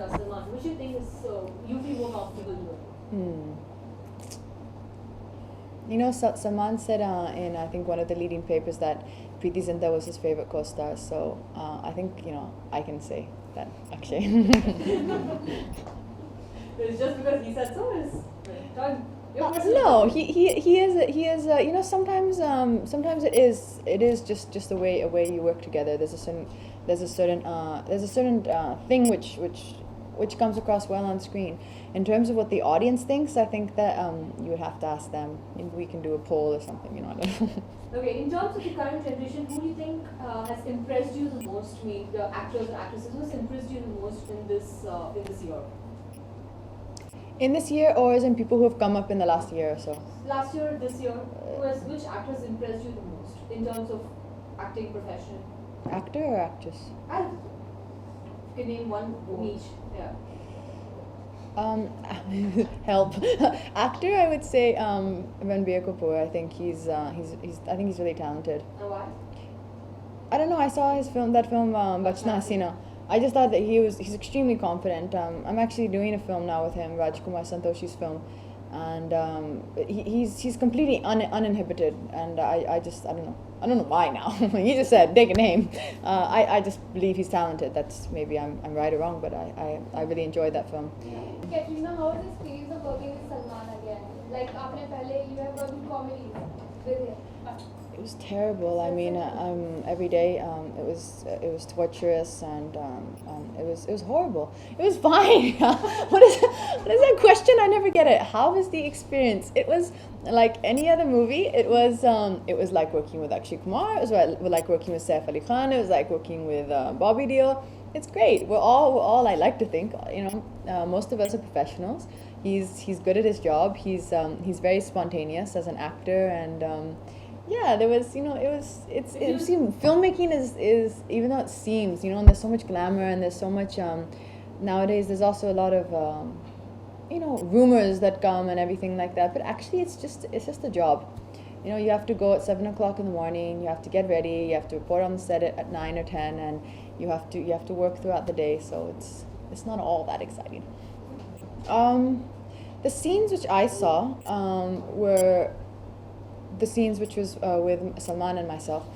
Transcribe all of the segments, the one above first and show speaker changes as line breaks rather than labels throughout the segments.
co-star Salman, which you think is you feel more comfortable doing?
You know, Salman said in I think one of the leading papers that Preeti Zinta was his favorite co-star. So I think I can say that Akshay.
It's just because he said so. Is
no, he is sometimes it is just the way you work together. There's a certain thing which comes across well on screen. In terms of what the audience thinks, I think that you would have to ask them. Maybe we can do a poll or something. I don't know.
Okay, in terms of the current generation, who do you think has impressed you the most? I mean, the actors or actresses who has impressed you the most in this year?
In this year, or as in people who have come up in the last year or so?
Last year, this year, which actors impressed you the most in terms of acting profession?
Actor or actress?
I can name one each. Yeah.
Help. Actor, I would say Ranbir Kapoor. I think he's really talented.
And why?
I don't know. I saw that film Bachna Hasina. I just thought that he's extremely confident. I'm actually doing a film now with him, Rajkumar Santoshi's film, and he's completely uninhibited. And I don't know why now. He just said take a name. I just believe he's talented. That's maybe I'm right or wrong, but I really enjoyed that film.
Katrina, how was the experience of working with Salman again? Like aapne pehle you have worked in comedies with him.
It was terrible. I mean, every day it was torturous, and it was horrible. It was fine. What is that question? I never get it. How was the experience? It was like any other movie. It was like working with Akshay Kumar. It was like working with Saif Ali Khan. It was like working with Bobby Deol. It's great. We're all I like to think. Most of us are professionals. He's good at his job. He's very spontaneous as an actor, and yeah, there was, filmmaking is, even though it seems, and there's so much glamour and there's so much, nowadays there's also a lot of, rumors that come and everything like that, but actually it's just a job. You have to go at 7 o'clock in the morning, you have to get ready, you have to report on the set at 9 or 10, and you have to work throughout the day, so it's not all that exciting. The scenes which I saw were the scenes which was with Salman and myself.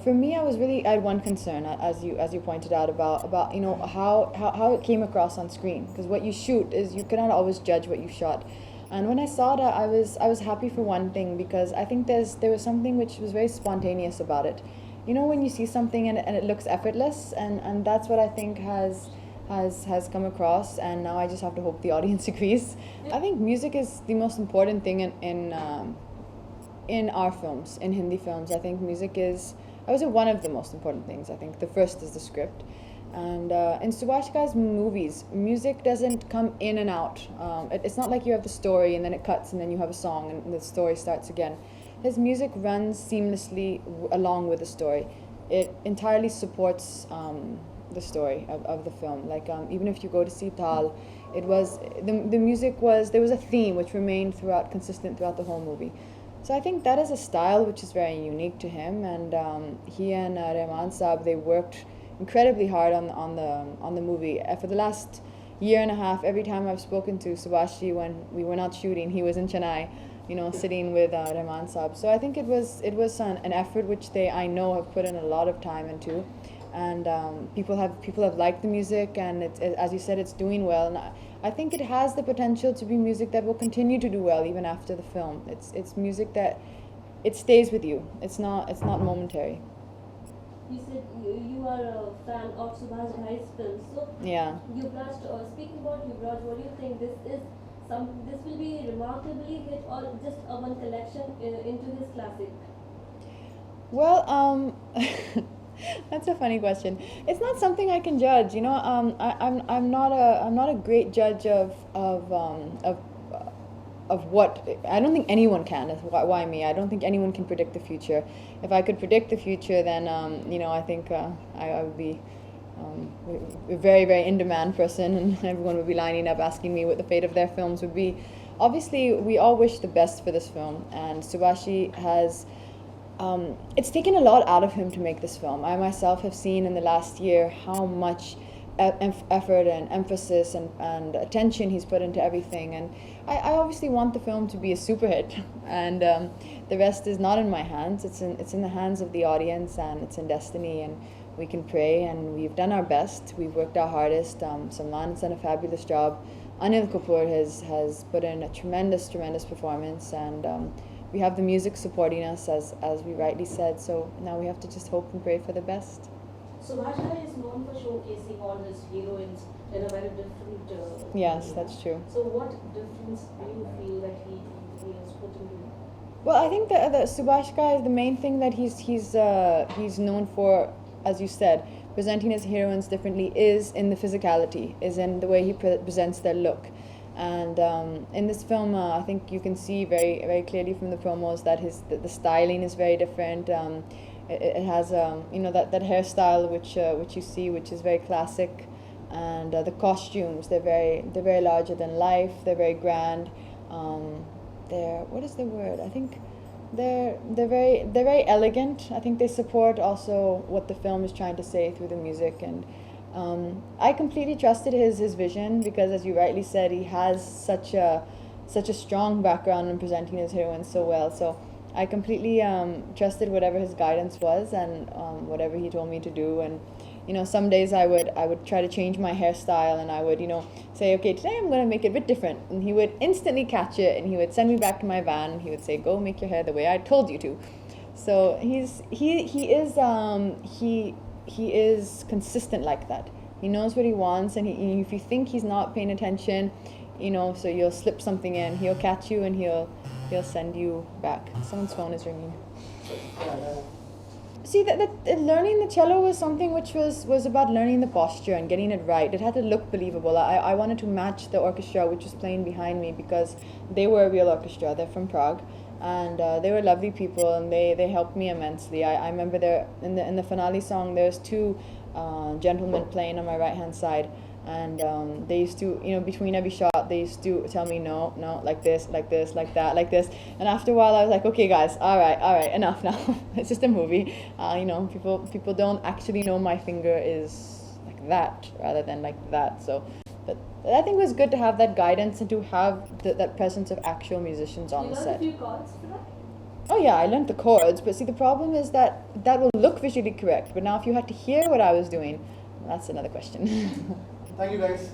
For me, I had one concern, as you pointed out, about how it came across on screen, because what you shoot is you cannot always judge what you shot. And when I saw that, I was happy for one thing, because I think there was something which was very spontaneous about it. When you see something and it looks effortless, and that's what I think has come across, and now I just have to hope the audience agrees. I think music is the most important thing in our films, in Hindi films. I think music is, I would say, one of the most important things. I think the first is the script. And in Subhashika's movies, music doesn't come in and out. It's not like you have the story and then it cuts and then you have a song and the story starts again. His music runs seamlessly along with the story. It entirely supports the story of the film. Like even if you go to see Tal, it was, the music was, there was a theme which remained consistent throughout the whole movie. So I think that is a style which is very unique to him, and he and Rahman Saab, they worked incredibly hard on the movie. For the last year and a half, every time I've spoken to Subhashi when we were not shooting, he was in Chennai, sitting with Rahman Saab. So I think it was an effort which I know have put in a lot of time into, and people have liked the music, and as you said, it's doing well. And I think it has the potential to be music that will continue to do well even after the film. It's music that it stays with you. It's not momentary.
You said you are a fan of Subhash Ghai's films. So
yeah.
Yuvraj, speaking about Yuvraj, what do you think? This will be remarkably hit, or just a one collection into his classic?
Well, that's a funny question. It's not something I can judge. I'm not a great judge of what. I don't think anyone can. Why me? I don't think anyone can predict the future. If I could predict the future, then I think I would be a very, very in-demand person, and everyone would be lining up asking me what the fate of their films would be. Obviously, we all wish the best for this film, and Subhashi has. It's taken a lot out of him to make this film. I myself have seen in the last year how much effort and emphasis and attention he's put into everything. And I obviously want the film to be a super hit, and the rest is not in my hands. It's in the hands of the audience, and it's in destiny, and we can pray, and we've done our best. We've worked our hardest. Salman's done a fabulous job. Anil Kapoor has put in a tremendous performance, and we have the music supporting us, as we rightly said. So now we have to just hope and pray for the best.
Subhash Ghai is known for showcasing all his heroines in a very different
Yes, that's true.
So what difference do you feel that he has put into it?
Well, I think the Subhash Ghai, the main thing that he's known for, as you said, presenting his heroines differently, is in the physicality, is in the way he presents their look. And in this film, I think you can see very, very clearly from the promos that the styling is very different. It has that hairstyle which you see, which is very classic, and the costumes, they're very larger than life. They're very grand. What is the word? I think they're very elegant. I think they support also what the film is trying to say through the music. And I completely trusted his vision, because, as you rightly said, he has such a strong background in presenting his heroines so well. So I completely trusted whatever his guidance was, and whatever he told me to do. And some days I would try to change my hairstyle, and I would say, okay, today I'm going to make it a bit different, and he would instantly catch it, and he would send me back to my van, and he would say, go make your hair the way I told you to. So he is consistent like that. He knows what he wants, and if you think he's not paying attention, so you'll slip something in, he'll catch you, and he'll send you back. Someone's phone is ringing. See, that learning the cello was something which was about learning the posture and getting it right. It had to look believable. I wanted to match the orchestra which was playing behind me, because they were a real orchestra. They're from Prague, and they were lovely people, and they helped me immensely. I remember there in the finale song, there's two gentlemen playing on my right hand side, and they used to, between every shot, they used to tell me, no, like this, like this, like that, like this. And after a while, I was like, okay, guys, all right, enough now. It's just a movie. People don't actually know my finger is like that rather than like that. So, but I think it was good to have that guidance and to have that presence of actual musicians on the set.
You learned a few chords for that?
Oh yeah, I learned the chords, but see, the problem is that will look visually correct, but now if you had to hear what I was doing, that's another question.
Thank you, guys.